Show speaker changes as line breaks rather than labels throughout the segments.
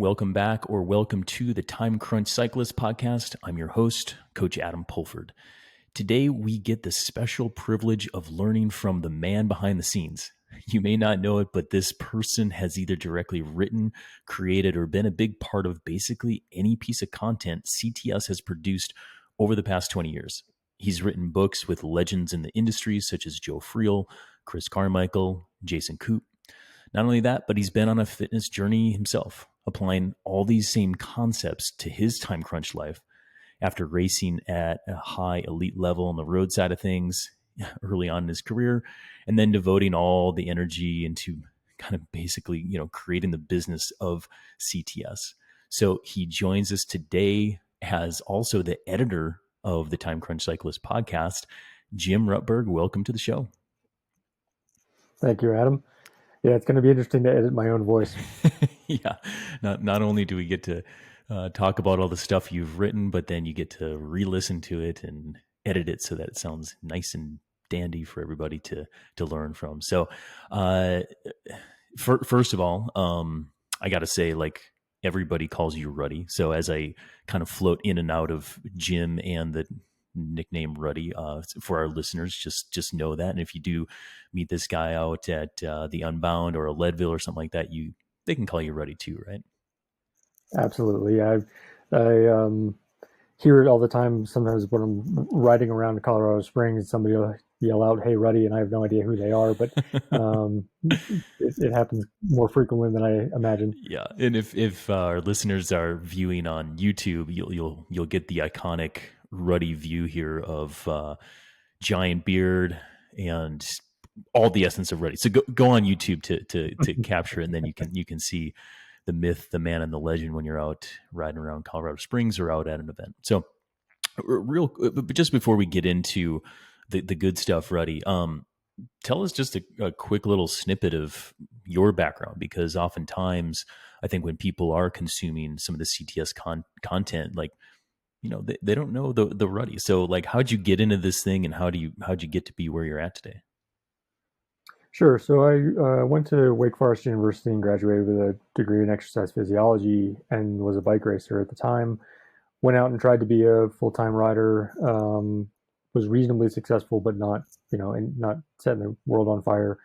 Welcome back or welcome to the Time-Crunched Cyclists podcast. I'm your host, Coach Adam Pulford. Today, we get the special privilege of learning from the man behind the scenes. You may not know it, but this person has either directly written, created, or been a big part of basically any piece of content CTS has produced over the past 20 years. He's written books with legends in the industry such as Joe Friel, Chris Carmichael, Jason Koop. Not only that, but he's been on a fitness journey himself, applying all these same concepts to his time crunch life after racing at a high elite level on the road side of things early on in his career, and then devoting all the energy into kind of basically, creating the business of CTS. So he joins us today as also the editor of the Time-Crunched Cyclists podcast. Jim Rutberg, welcome to the show.
Thank you, Adam. Yeah, it's going to be interesting to edit my own voice.
Yeah, not only do we get to talk about all the stuff you've written, but then you get to re-listen to it and edit it so that it sounds nice and dandy for everybody to learn from. So, first of all, I got to say, everybody calls you Ruddy. So as I kind of float in and out of Jim and the nickname Ruddy, for our listeners, just know that. And if you do meet this guy out at the Unbound or a Leadville or something like that, they can call you Ruddy too, right?
Absolutely. I hear it all the time. Sometimes when I'm riding around Colorado Springs, somebody will yell out, "Hey, Ruddy," and I have no idea who they are, but it happens more frequently than I imagined.
Yeah, and if our listeners are viewing on YouTube, you'll get the iconic Ruddy view here of giant beard and all the essence of Ruddy. So go on YouTube to capture it, and then you can see the myth, the man, and the legend when you're out riding around Colorado Springs or out at an event. So but just before we get into the good stuff, Ruddy, tell us just a quick little snippet of your background, because oftentimes I think when people are consuming some of the CTS content, they don't know the Ruddy. So how'd you get into this thing, and how'd you get to be where you're at today?
Sure. So I went to Wake Forest University and graduated with a degree in exercise physiology and was a bike racer at the time. Went out and tried to be a full-time rider. Was reasonably successful, but not setting the world on fire.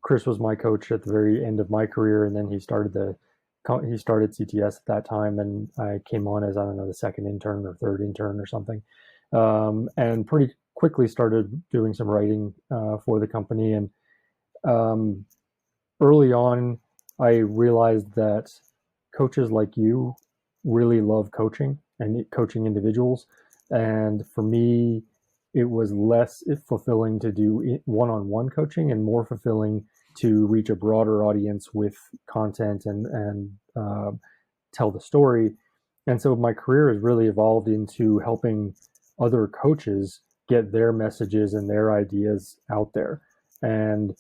Chris was my coach at the very end of my career, and then he started CTS at that time, and I came on as, I don't know, the second intern or third intern or something, and pretty quickly started doing some writing for the company. And early on, I realized that coaches like you really love coaching and coaching individuals. And for me, it was less fulfilling to do one-on-one coaching and more fulfilling to reach a broader audience with content and tell the story. And so my career has really evolved into helping other coaches get their messages and their ideas out there. And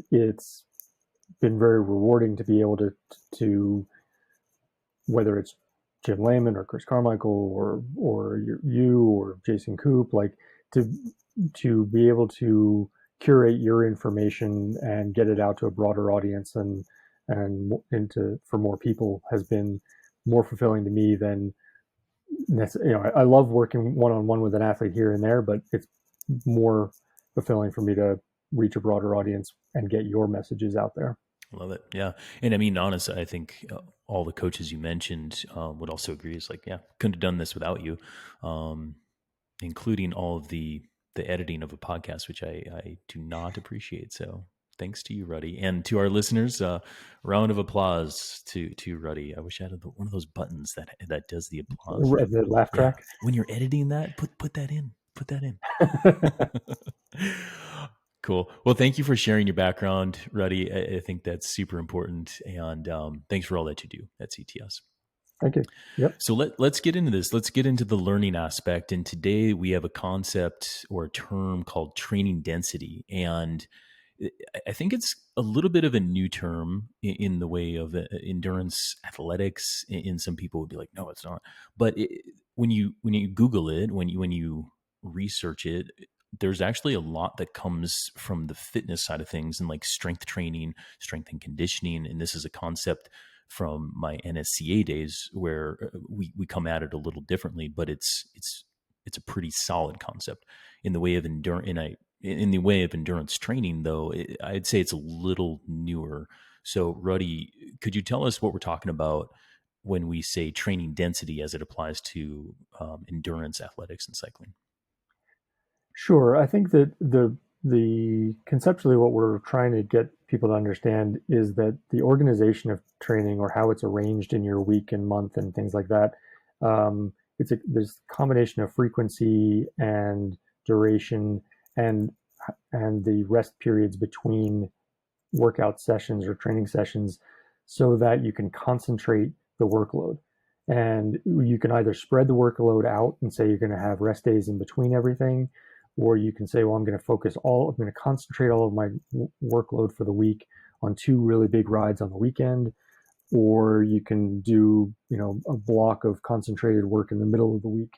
it's been very rewarding to be able to whether it's Jim Lehman or Chris Carmichael or you or Jason Koop, to be able to curate your information and get it out to a broader audience and for more people has been more fulfilling to me than I love working one-on-one with an athlete here and there, but it's more fulfilling for me to reach a broader audience and get your messages out there.
Love it. Yeah. And I mean, honestly, I think all the coaches you mentioned would also agree. It's couldn't have done this without you, including all of the editing of a podcast, which I do not appreciate. So thanks to you, Ruddy. And to our listeners, round of applause to Ruddy. I wish I had one of those buttons that does the applause.
The laugh track.
Yeah. When you're editing that, put that in. Put that in. Cool. Well, thank you for sharing your background, Ruddy. I think that's super important. And thanks for all that you do at CTS.
Thank you. Yep.
So let's get into this. Let's get into the learning aspect. And today we have a concept or a term called training density. And I think it's a little bit of a new term in the way of endurance athletics. And some people would be like, no, it's not. But when you Google it, when you research it, there's actually a lot that comes from the fitness side of things and like strength training, strength and conditioning. And this is a concept from my NSCA days where we come at it a little differently, but it's a pretty solid concept in the way of endurance. In the way of endurance training, though, I'd say it's a little newer. So, Ruddy, could you tell us what we're talking about when we say training density as it applies to endurance athletics and cycling?
Sure. I think that the conceptually what we're trying to get people to understand is that the organization of training or how it's arranged in your week and month and things like that, there's a combination of frequency and duration and the rest periods between workout sessions or training sessions so that you can concentrate the workload. And you can either spread the workload out and say you're going to have rest days in between everything, or you can say, well, I'm going to concentrate all of my workload for the week on 2 really big rides on the weekend. Or you can do, a block of concentrated work in the middle of the week.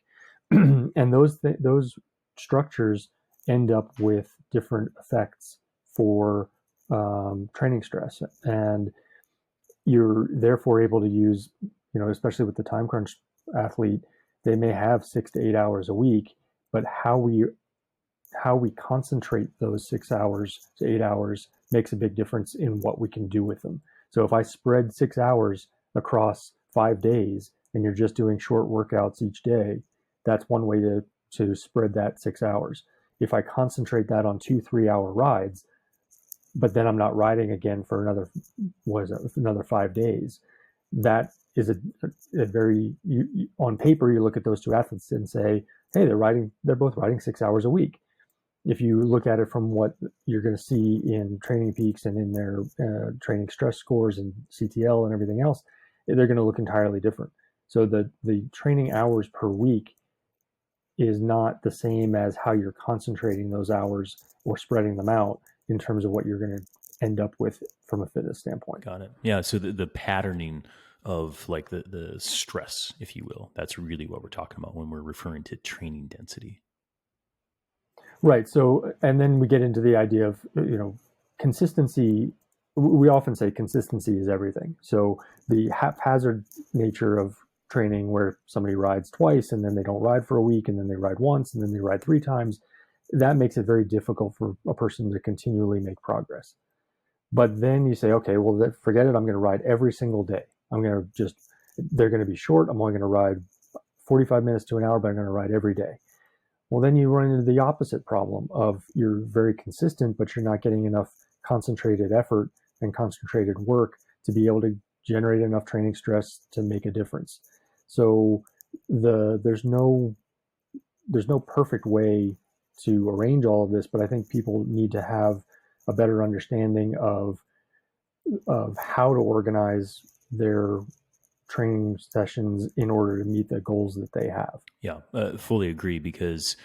And those structures end up with different effects for training stress. And you're therefore able to use, especially with the time crunch athlete, they may have 6 to 8 hours a week, but how we concentrate those 6 hours to 8 hours makes a big difference in what we can do with them. So if I spread 6 hours across 5 days and you're just doing short workouts each day, that's one way to spread that 6 hours. If I concentrate that on 2 3 hour rides, but then I'm not riding again for another 5 days, that is a very, on paper, you look at those two athletes and say, hey, they're both riding 6 hours a week. If you look at it from what you're going to see in Training Peaks and in their training stress scores and CTL and everything else, they're going to look entirely different. So the training hours per week is not the same as how you're concentrating those hours or spreading them out in terms of what you're going to end up with from a fitness standpoint.
Got it. Yeah. So the patterning of like the stress, if you will, that's really what we're talking about when we're referring to training density.
Right. So, and then we get into the idea of, consistency. We often say consistency is everything. So the haphazard nature of training where somebody rides twice and then they don't ride for a week and then they ride once and then they ride 3 times, that makes it very difficult for a person to continually make progress. But then you say, okay, well, forget it. I'm going to ride every single day. They're going to be short. I'm only going to ride 45 minutes to an hour, but I'm going to ride every day. Well, then you run into the opposite problem of you're very consistent, but you're not getting enough concentrated effort and concentrated work to be able to generate enough training stress to make a difference. So there's no perfect way to arrange all of this, but I think people need to have a better understanding of how to organize their training sessions in order to meet the goals that they have.
Yeah, fully agree, because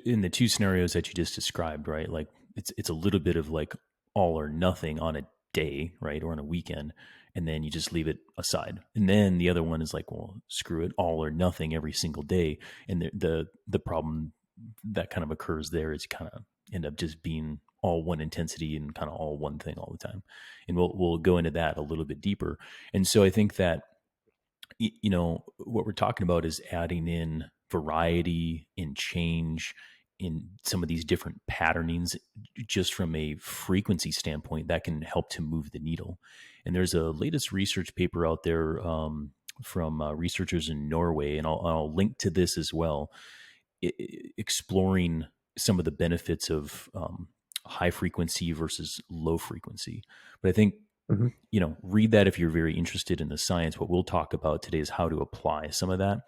in the 2 scenarios that you just described, right? Like it's a little bit of like all or nothing on a day, right? Or on a weekend, and then you just leave it aside. And then the other one is like, well, screw it, all or nothing every single day. And the problem that kind of occurs there is you kind of end up just being all one intensity and kind of all one thing all the time. And we'll go into that a little bit deeper. And so I think that what we're talking about is adding in variety and change in some of these different patternings just from a frequency standpoint that can help to move the needle. And there's a latest research paper out there from researchers in Norway, and I'll link to this as well, exploring some of the benefits of high frequency versus low frequency. But I think, read that if you're very interested in the science. What we'll talk about today is how to apply some of that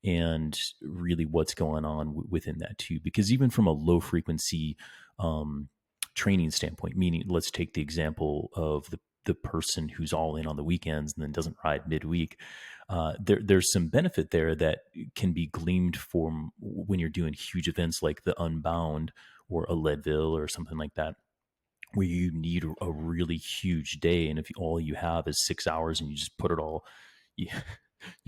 and really what's going on within that too. Because even from a low frequency training standpoint, meaning let's take the example of the person who's all in on the weekends and then doesn't ride midweek. There's some benefit there that can be gleaned from when you're doing huge events like the Unbound or a Leadville or something like that, where you need a really huge day. And if all you have is 6 hours and you just put it all, you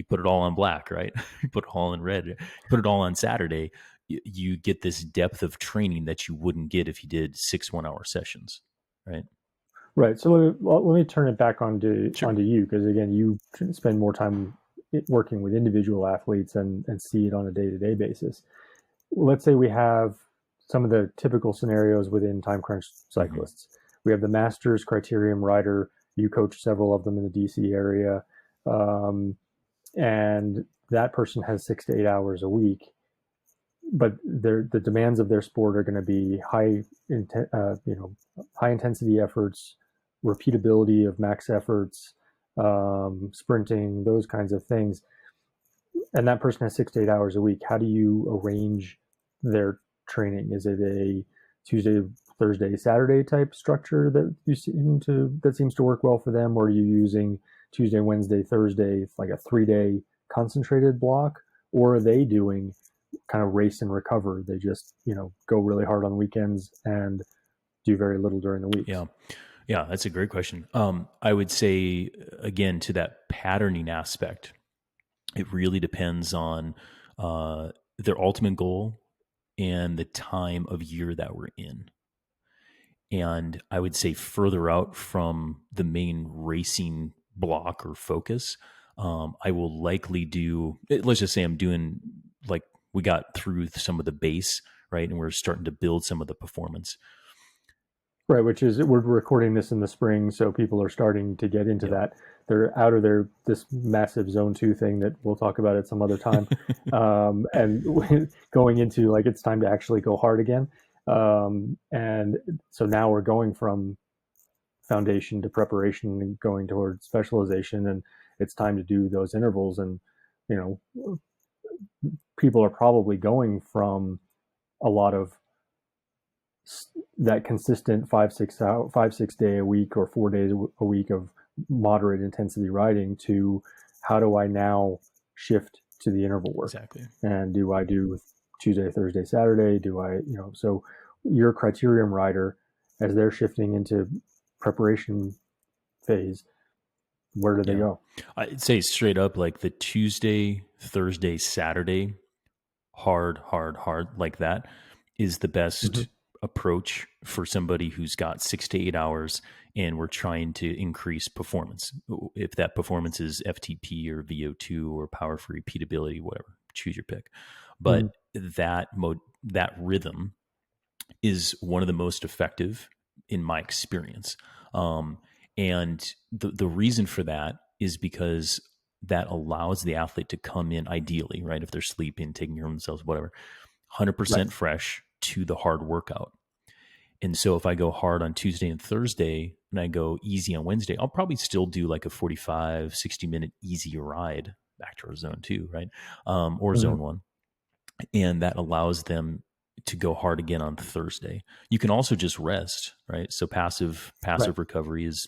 put it all on black, right? You put it all in red, you put it all on Saturday, you get this depth of training that you wouldn't get if you did 6 1-hour sessions, right?
Right. So let me turn it back onto
Sure.
you, because again, you spend more time working with individual athletes and see it on a day-to-day basis. Let's say we have some of the typical scenarios within time-crunched
Mm-hmm.
cyclists. We have the Masters criterium rider. You coach several of them in the DC area, and that person has 6 to 8 hours a week. But the demands of their sport are going to be high intensity efforts, repeatability of max efforts, sprinting, those kinds of things. And that person has 6 to 8 hours a week. How do you arrange their training? Is it a Tuesday, Thursday, Saturday type structure that seems to work well for them, or are you using Tuesday, Wednesday, Thursday, like a 3-day concentrated block, or are they doing kind of race and recover? They just go really hard on weekends and do very little during the weeks.
Yeah, that's a great question. I would say, again, to that patterning aspect, it really depends on their ultimate goal and the time of year that we're in. And I would say further out from the main racing block or focus, I will likely do, let's just say I'm doing, like, we got through some of the base, right? And we're starting to build some of the performance.
Right, which is, we're recording this in the spring, so people are starting to get into
Yep.
that. They're out of this massive zone 2 thing that we'll talk about at some other time, and going into, like, it's time to actually go hard again. And so now we're going from foundation to preparation and going towards specialization, and it's time to do those intervals. And you know, people are probably going from a lot of that consistent 5-6 day a week or 4 days a week of moderate intensity riding to, how do I now shift to the interval work?
Exactly.
And do I do Tuesday, Thursday, Saturday? Do I, so your criterium rider, as they're shifting into preparation phase, where do they go?
I'd say straight up, like the Tuesday, Thursday, Saturday, hard, like that is the best approach for somebody who's got 6 to 8 hours and we're trying to increase performance. If that performance is FTP or VO2 or power for repeatability, whatever, choose your pick. But that rhythm is one of the most effective in my experience. And the reason for that is because that allows the athlete to come in ideally, right? If they're sleeping, taking care of themselves, whatever, 100%
Right.
fresh to the hard workout. And so if I go hard on Tuesday and Thursday and I go easy on Wednesday, I'll probably still do like a 45, 60-minute easy ride back to our zone 2, right? Or zone 1. And that allows them to go hard again on Thursday. You can also just rest, right? So passive
Right.
recovery is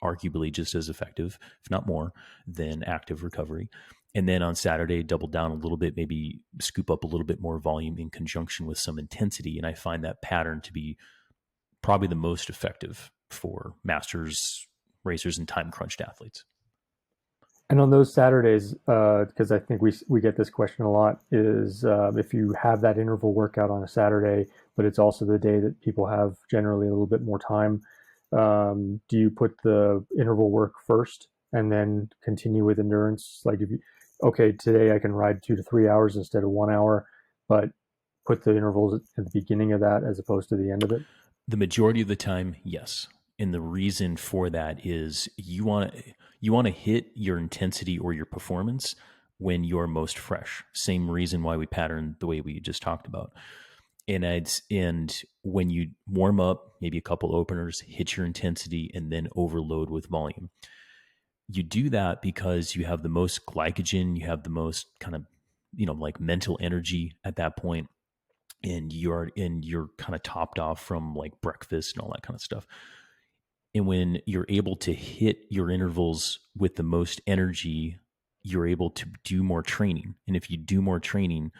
arguably just as effective, if not more, than active recovery. And then on Saturday, double down a little bit, maybe scoop up a little bit more volume in conjunction with some intensity. And I find that pattern to be probably the most effective for masters racers and time crunched athletes.
And on those Saturdays, because I think we get this question a lot, is if you have that interval workout on a Saturday, but it's also the day that people have generally a little bit more time, do you put the interval work first and then continue with endurance? Like, okay, today I can ride 2 to 3 hours instead of 1 hour, but put the intervals at the beginning of that as opposed to the end of it?
The majority of the time, yes. And the reason for that is you want to hit your intensity or your performance when you're most fresh. Same reason why we pattern the way we just talked about. And when you warm up, maybe a couple openers, hit your intensity, and then overload with volume. You do that because you have the most glycogen, you have the most kind of, like mental energy at that point, and you're kind of topped off from like breakfast and all that kind of stuff. And when you're able to hit your intervals with the most energy, you're able to do more training. And if you do more training,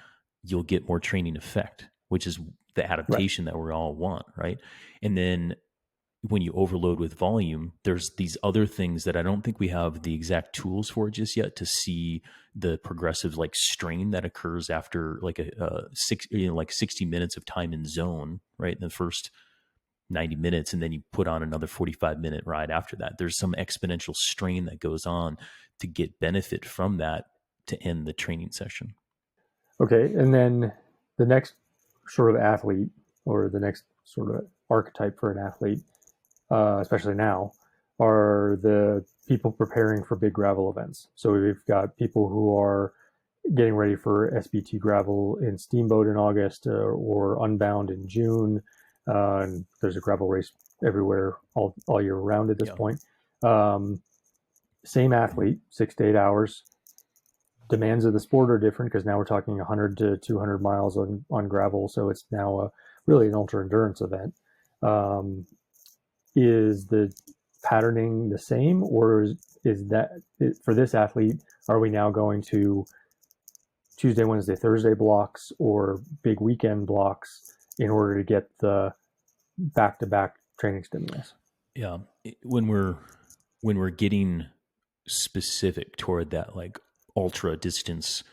you'll get more training effect, which is the
Right.
adaptation that we all want, right? And then when you overload with volume, there's these other things that I don't think we have the exact tools for just yet to see the progressive like strain that occurs after like like 60 minutes of time in zone, right? In the first 90 minutes, and then you put on another 45-minute ride after that. There's some exponential strain that goes on to get benefit from that to end the training session.
Okay, and then the next sort of athlete, or the next sort of archetype for an athlete, especially now, are the people preparing for big gravel events. So we've got people who are getting ready for SBT gravel in Steamboat in August, or Unbound in June. And there's a gravel race everywhere all year round at this point. Same athlete, 6 to 8 hours. Demands of the sport are different because now we're talking 100 to 200 miles on gravel. So it's now really an ultra endurance event. Is the patterning the same, or is that for this athlete, are we now going to Tuesday, Wednesday, Thursday blocks or big weekend blocks in order to get the back-to-back training stimulus?
Yeah. When we're getting specific toward that like ultra distance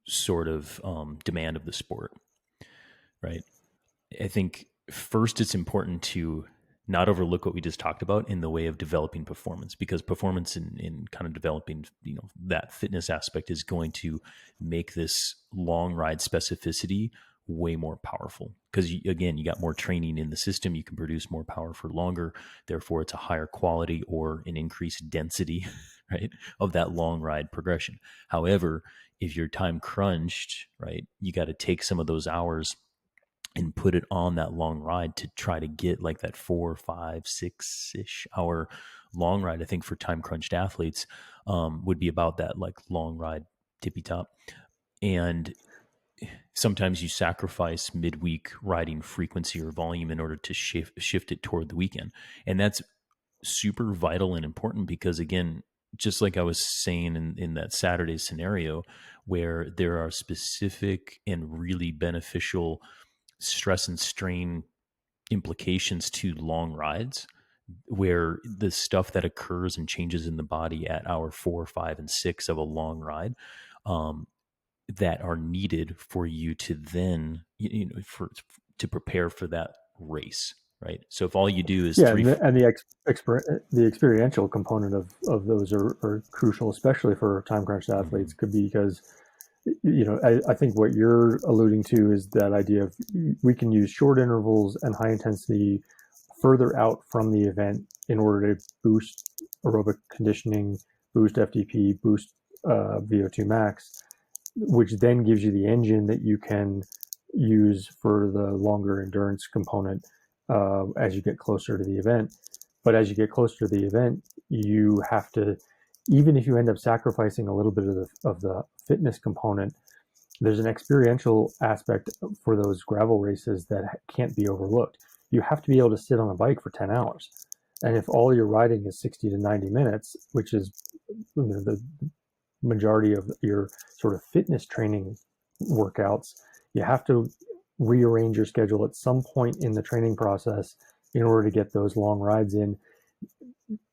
sort of demand of the sport, right? I think first it's important to not overlook what we just talked about in the way of developing performance, because performance in kind of developing, that fitness aspect is going to make this long ride specificity way more powerful. Because again, you got more training in the system, you can produce more power for longer. Therefore, it's a higher quality or an increased density, right, of that long ride progression. However, if you're time crunched, right, you got to take some of those hours and put it on that long ride to try to get like that 4, 5, 6-ish hour long ride. I think for time crunched athletes would be about that like long ride tippy top. And sometimes you sacrifice midweek riding frequency or volume in order to shift it toward the weekend. And that's super vital and important because, again, just like I was saying in that Saturday scenario, where there are specific and really beneficial stress and strain implications to long rides, where the stuff that occurs and changes in the body at hour 4, 5, and 6 of a long ride that are needed for you to then, to prepare for that race, right? So if all you do is
the experiential component of those are crucial, especially for time crunched athletes, could be because, I think what you're alluding to is that idea of we can use short intervals and high intensity further out from the event in order to boost aerobic conditioning, boost FTP, boost VO2 max, which then gives you the engine that you can use for the longer endurance component as you get closer to the event. But as you get closer to the event, you have to, even if you end up sacrificing a little bit of the fitness component, there's an experiential aspect for those gravel races that can't be overlooked. You have to be able to sit on a bike for 10 hours. And if all you're riding is 60 to 90 minutes, which is the majority of your sort of fitness training workouts, you have to rearrange your schedule at some point in the training process in order to get those long rides in.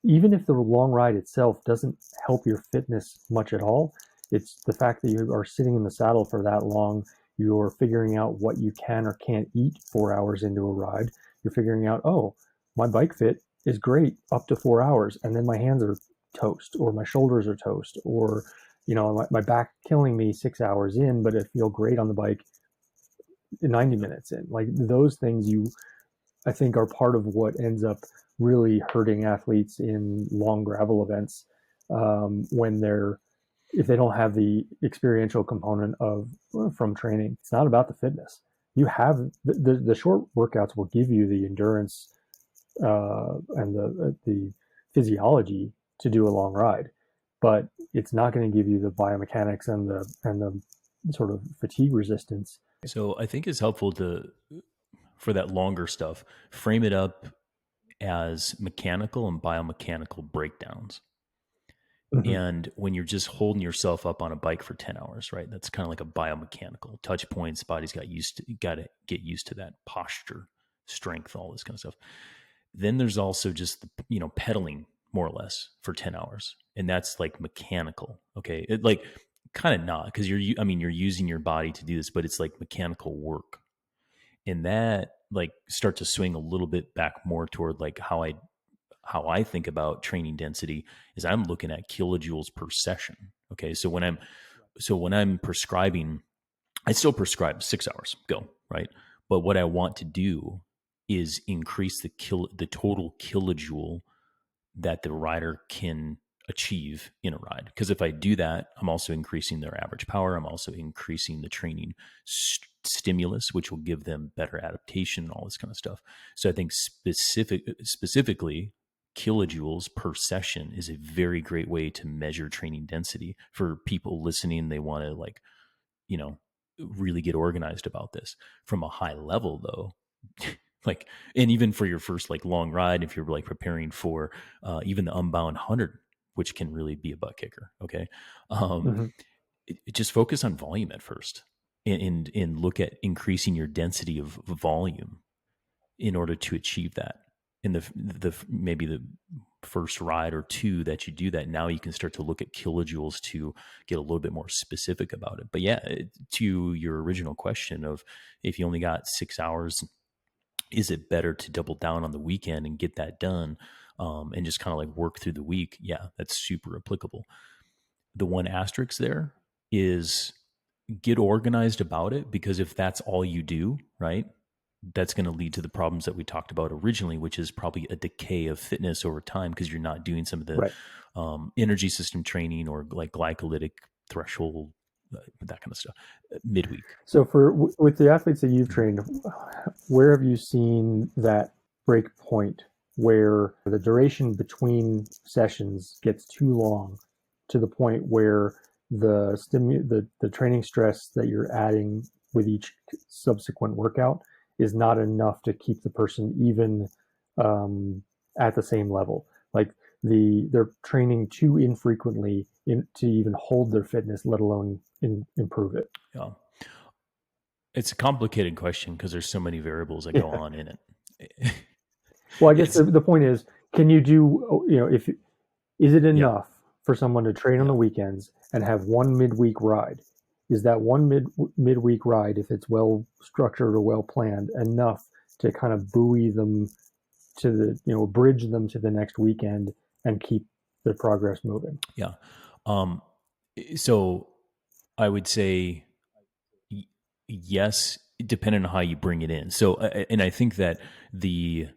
Even if the long ride itself doesn't help your fitness much at all, it's the fact that you are sitting in the saddle for that long. You're figuring out what you can or can't eat 4 hours into a ride. You're figuring out, oh, my bike fit is great up to 4 hours, and then my hands are toast, or my shoulders are toast, or my back killing me 6 hours in, but I feel great on the bike 90 minutes in. Like those things, I think, are part of what ends up really hurting athletes in long gravel events if they don't have the experiential component from training. It's not about the fitness. You have the short workouts will give you the endurance and the physiology to do a long ride, but it's not going to give you the biomechanics and the sort of fatigue resistance.
So I think it's helpful for that longer stuff, frame it up as mechanical and biomechanical breakdowns. Mm-hmm. And when you're just holding yourself up on a bike for 10 hours, right? That's kind of like a biomechanical touch points. Body's got to get used to that posture, strength, all this kind of stuff. Then there's also just the, pedaling more or less for 10 hours. And that's like mechanical. Okay. It like kind of not, because you're using your body to do this, but it's like mechanical work. And that like start to swing a little bit back more toward like how I think about training density is I'm looking at kilojoules per session. Okay. So when I'm prescribing, I still prescribe 6 hours, go, right? But what I want to do is increase the total kilojoule that the rider can achieve in a ride. Because if I do that, I'm also increasing their average power. I'm also increasing the training stimulus, which will give them better adaptation and all this kind of stuff. So I think specifically, kilojoules per session is a very great way to measure training density for people listening. They want to like, really get organized about this. From a high level though, like, and even for your first like long ride, if you're like preparing for even the Unbound 100, which can really be a butt kicker. Okay.
Mm-hmm.
Just focus on volume at first, and look at increasing your density of volume in order to achieve that. In the maybe the first ride or two that you do that, now you can start to look at kilojoules to get a little bit more specific about it. But yeah, to your original question of if you only got 6 hours, is it better to double down on the weekend and get that done, and just kind of like work through the week? Yeah, that's super applicable. The one asterisk there is get organized about it, because if that's all you do, right, that's going to lead to the problems that we talked about originally, which is probably a decay of fitness over time because you're not doing some of the
Right.
energy system training or like glycolytic threshold, that kind of stuff, midweek.
So with the athletes that you've trained, where have you seen that break point where the duration between sessions gets too long to the point where the training stress that you're adding with each subsequent workout is not enough to keep the person even at the same level? Like they're training too infrequently to even hold their fitness, let alone improve it.
Yeah. It's a complicated question because there's so many variables that go
Yeah.
on in it.
Well, I guess
It's
the point is, can you do, if is it
yeah,
enough for someone to train on
yeah,
the weekends and have one midweek ride? Is that one midweek ride, if it's well structured or well planned, enough to kind of buoy them to bridge them to the next weekend and keep the progress moving?
yeah. Um, so I would say yes, depending on how you bring it in. So, and I think that the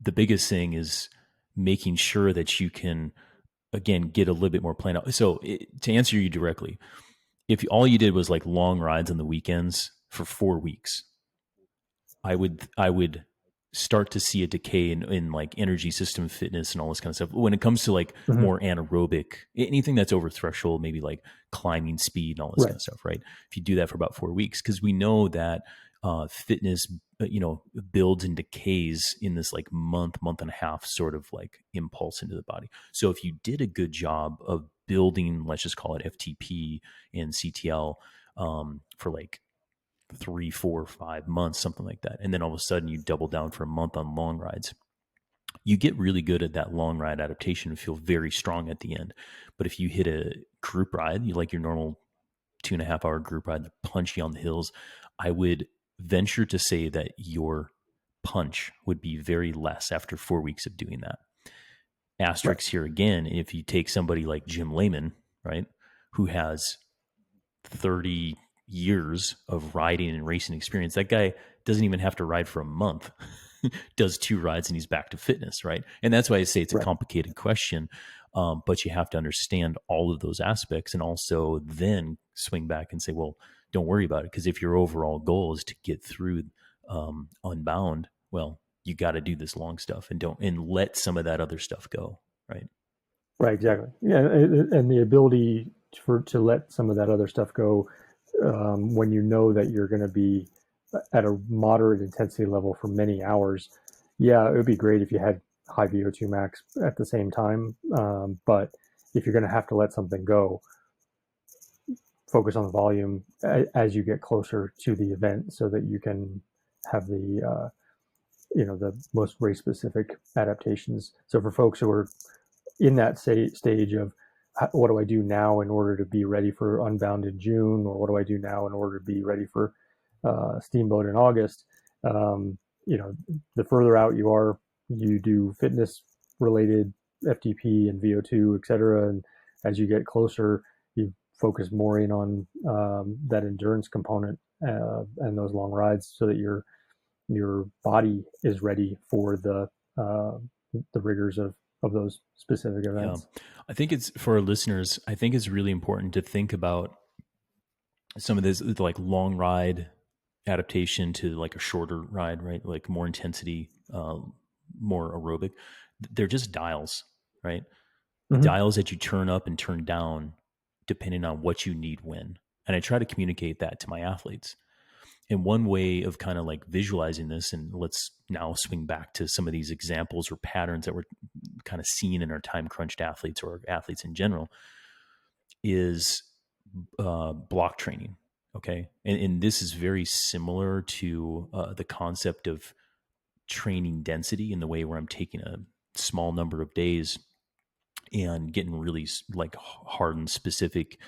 biggest thing is making sure that you can again get a little bit more planned out. So, to answer you directly, if all you did was like long rides on the weekends for 4 weeks, I would start to see a decay in like energy system fitness and all this kind of stuff. When it comes to like
Mm-hmm.
more anaerobic, anything that's over threshold, maybe like climbing speed and all this kind
Right.
of stuff, right? If you do that for about 4 weeks, because we know that fitness, builds and decays in this like month and a half sort of like impulse into the body. So if you did a good job of building, let's just call it FTP and CTL, for like 3, 4, 5 months, something like that. And then all of a sudden you double down for a month on long rides. You get really good at that long ride adaptation and feel very strong at the end. But if you hit a group ride, you like your normal 2.5 hour group ride, the punchy on the hills, I would venture to say that your punch would be very less after 4 weeks of doing that.
Right.
Asterisks here again, if you take somebody like Jim Lehman, right, who has 30 years of riding and racing experience. That guy doesn't even have to ride for a month, does 2 rides and he's back to fitness, right? And that's why I say it's a
Right.
complicated question, but you have to understand all of those aspects and also then swing back and say, well, don't worry about it. Because if your overall goal is to get through Unbound, well, you got to do this long stuff and let some of that other stuff go, right?
Right. Exactly. Yeah, and the ability to let some of that other stuff go when you know that you're going to be at a moderate intensity level for many hours. Yeah, it would be great if you had high VO2 max at the same time. But if you're going to have to let something go, focus on the volume as you get closer to the event so that you can have the most race specific adaptations. So for folks who are in that stage of what do I do now in order to be ready for Unbound in June, or what do I do now in order to be ready for Steamboat in August? The further out you are, you do fitness related FTP and VO2, et cetera. And as you get closer, you focus more in on that endurance component and those long rides, so that your body is ready for the rigors of those specific events.
Yeah. I think it's, for our listeners, I think it's really important to think about some of this, like long ride adaptation to like a shorter ride, right? Like more intensity, more aerobic. They're just dials, right?
Mm-hmm.
Dials that you turn up and turn down depending on what you need when. And I try to communicate that to my athletes. And one way of kind of like visualizing this, and let's now swing back to some of these examples or patterns that we're kind of seeing in our time crunched athletes or athletes in general, is block training. Okay. And this is very similar to the concept of training density, in the way where I'm taking a small number of days and getting really like hard and specific.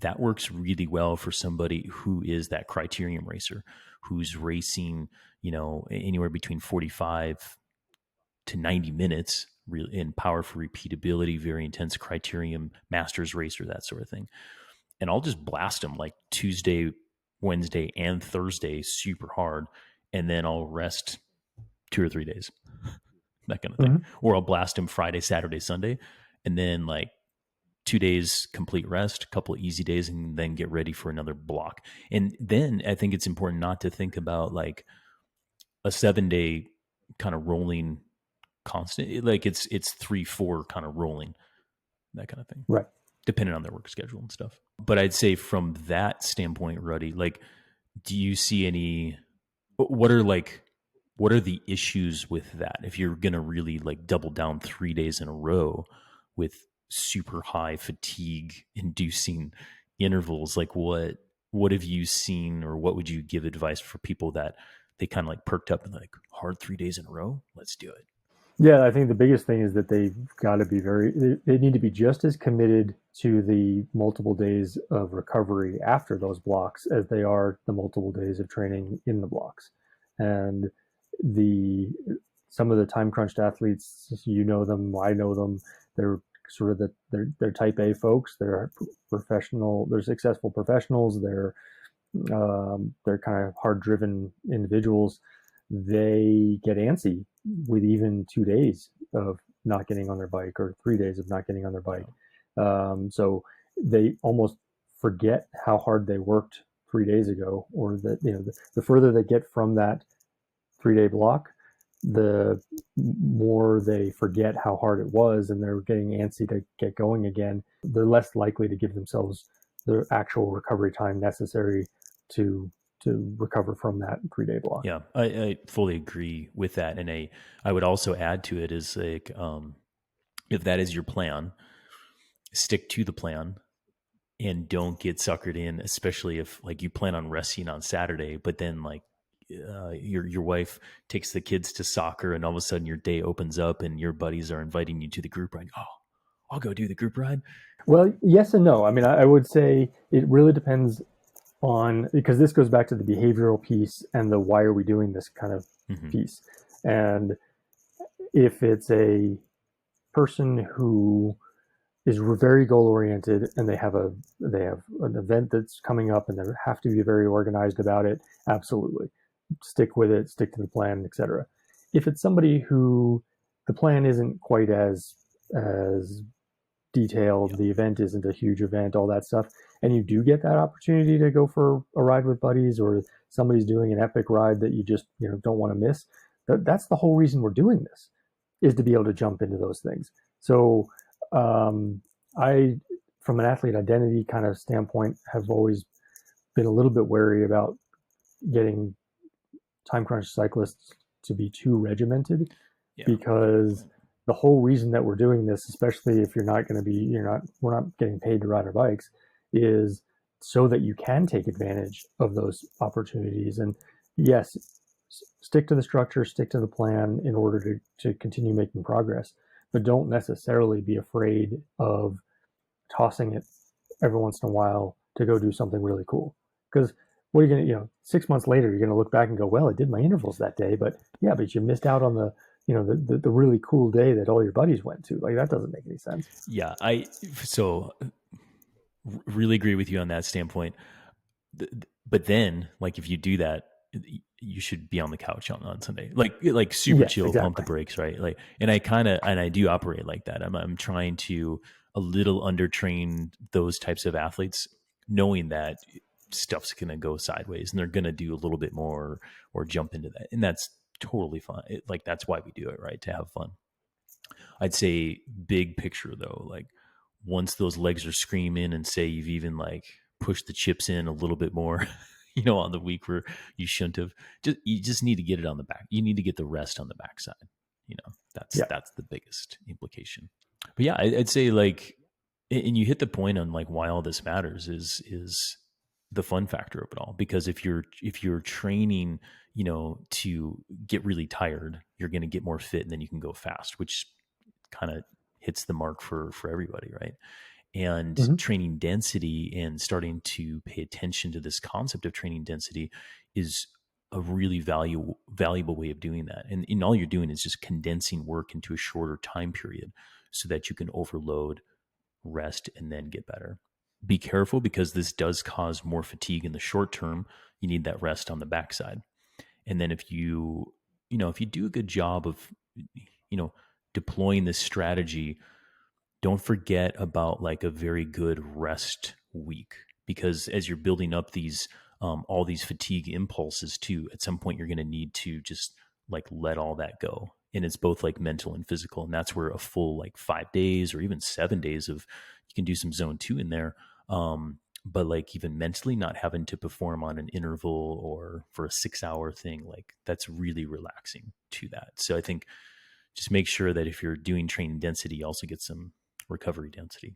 That works really well for somebody who is that criterium racer, who's racing, anywhere between 45 to 90 minutes in power for repeatability, very intense criterium, masters racer, that sort of thing. And I'll just blast them like Tuesday, Wednesday, and Thursday super hard. And then I'll rest 2 or 3 days, that kind of thing. Mm-hmm. Or I'll blast them Friday, Saturday, Sunday, and then like 2 days complete rest, a couple of easy days, and then get ready for another block. And then I think it's important not to think about like a 7-day kind of rolling constant, like it's 3-4 kind of rolling, that kind of thing.
Right.
Depending on their work schedule and stuff. But I'd say from that standpoint, Ruddy, like, do you see what are the issues with that? If you're going to really like double down 3 days in a row with super high fatigue inducing intervals, like what have you seen, or what would you give advice for people that they kind of like perked up and like, hard 3 days in a row, let's do it?
Yeah, I think the biggest thing is that they've got to be they need to be just as committed to the multiple days of recovery after those blocks as they are the multiple days of training in the blocks. And some of the time crunched athletes, them, I know them, they're sort of they're type A folks. They're professional, they're successful professionals. They're kind of hard driven individuals. They get antsy with even 2 days of not getting on their bike, or 3 days of not getting on their bike. So they almost forget how hard they worked 3 days ago, or that, the further they get from that 3-day block, the more they forget how hard it was, and they're getting antsy to get going again. They're less likely to give themselves the actual recovery time necessary to recover from that 3-day block.
Yeah, I fully agree with that. And I would also add to it is like, if that is your plan, stick to the plan and don't get suckered in, especially if like you plan on resting on Saturday, but then like your wife takes the kids to soccer, and all of a sudden your day opens up and your buddies are inviting you to the group ride. Oh, I'll go do the group ride.
Well, yes and no. I mean, I would say it really depends on, because this goes back to the behavioral piece and the why are we doing this kind of piece. And if it's a person who is very goal oriented and they have an event that's coming up and they have to be very organized about it, absolutely stick with it, stick to the plan, etc. If it's somebody who the plan isn't quite as detailed, the event isn't a huge event, all that stuff, and you do get that opportunity to go for a ride with buddies, or somebody's doing an epic ride that you just don't want to miss, that's the whole reason we're doing this, is to be able to jump into those things. So I, from an athlete identity kind of standpoint, have always been a little bit wary about getting time-crunched cyclists to be too regimented, because the whole reason that we're doing this, especially if we're not getting paid to ride our bikes, is so that you can take advantage of those opportunities. And yes, stick to the structure, stick to the plan in order to continue making progress. But don't necessarily be afraid of tossing it every once in a while to go do something really cool. Because what are you going to, 6 months later, you're going to look back and go, well, I did my intervals that day, but you missed out on the really cool day that all your buddies went to. Like, that doesn't make any sense.
Yeah. So really agree with you on that standpoint. But then, like, if you do that, you should be on the couch on Sunday, like super
Yes,
chill, pump the
exactly.
brakes, right? Like, and I do operate like that. I'm trying to a little undertrain those types of athletes, knowing that stuff's going to go sideways and they're going to do a little bit more or jump into that. And that's totally fine. Like, that's why we do it, right? To have fun. I'd say big picture though, like once those legs are screaming and say you've even like pushed the chips in a little bit more, on the week where you shouldn't have, you just need to get it on the back. You need to get the rest on the backside.
Yeah.
That's the biggest implication. But yeah, I'd say like, and you hit the point on like why all this matters is the fun factor of it all. Because if you're training, to get really tired, you're going to get more fit and then you can go fast, which kind of hits the mark for everybody, right? And
Mm-hmm.
training density and starting to pay attention to this concept of training density is a really valuable way of doing that. And all you're doing is just condensing work into a shorter time period so that you can overload, rest, and then get better. Be careful because this does cause more fatigue in the short term. You need that rest on the backside. And then if if you do a good job of, deploying this strategy, don't forget about like a very good rest week, because as you're building up these all these fatigue impulses too, at some point you're going to need to just like let all that go, and it's both like mental and physical. And that's where a full like 5 days or even 7 days of, you can do some zone 2 in there, but like even mentally not having to perform on an interval or for a 6 hour thing, like that's really relaxing to that. So I think just make sure that if you're doing training density, you also get some recovery density.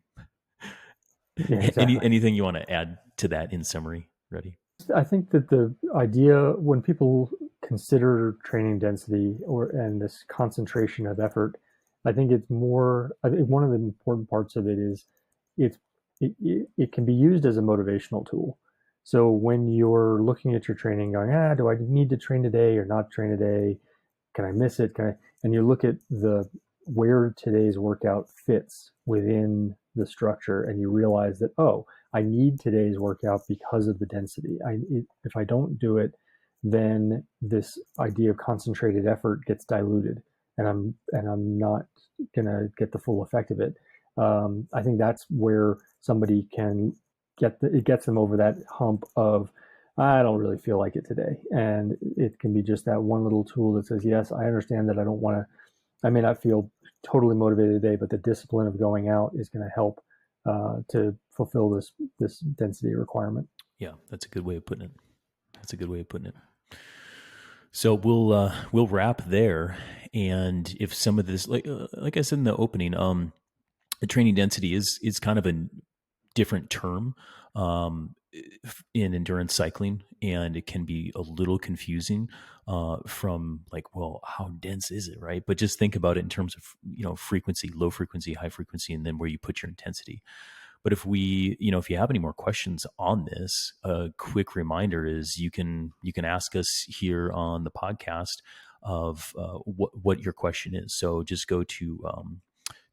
Yeah, exactly.
Anything you want to add to that in summary? Ready?
I think that the idea, when people consider training density and this concentration of effort, I think it's more. I think one of the important parts of it is it's it can be used as a motivational tool. So when you're looking at your training, going, do I need to train today or not train today? Can I miss it? And you look at where today's workout fits within the structure, and you realize that, I need today's workout because of the density. If I don't do it, then this idea of concentrated effort gets diluted, and I'm not gonna get the full effect of it. I think that's where somebody can it gets them over that hump of, I don't really feel like it today, and it can be just that one little tool that says, yes, I understand that I may not feel totally motivated today, but the discipline of going out is going to help to fulfill this density requirement.
Yeah, that's a good way of putting it. So we'll wrap there. And if some of this, like I said in the opening, the training density is kind of a different term in endurance cycling, and it can be a little confusing from like, well, how dense is it, right? But just think about it in terms of frequency, low frequency, high frequency, and then where you put your intensity. But if if you have any more questions on this, a quick reminder is you can ask us here on the podcast of what your question is. So just go to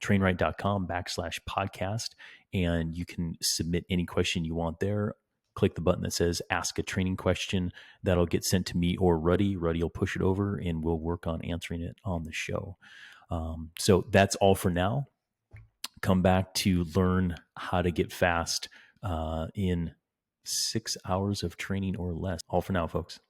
trainright.com/podcast, and you can submit any question you want there. Click the button that says ask a training question. That'll get sent to me or Ruddy. Ruddy will push it over and we'll work on answering it on the show. So that's all for now. Come back to learn how to get fast in 6 hours of training or less. All for now, folks.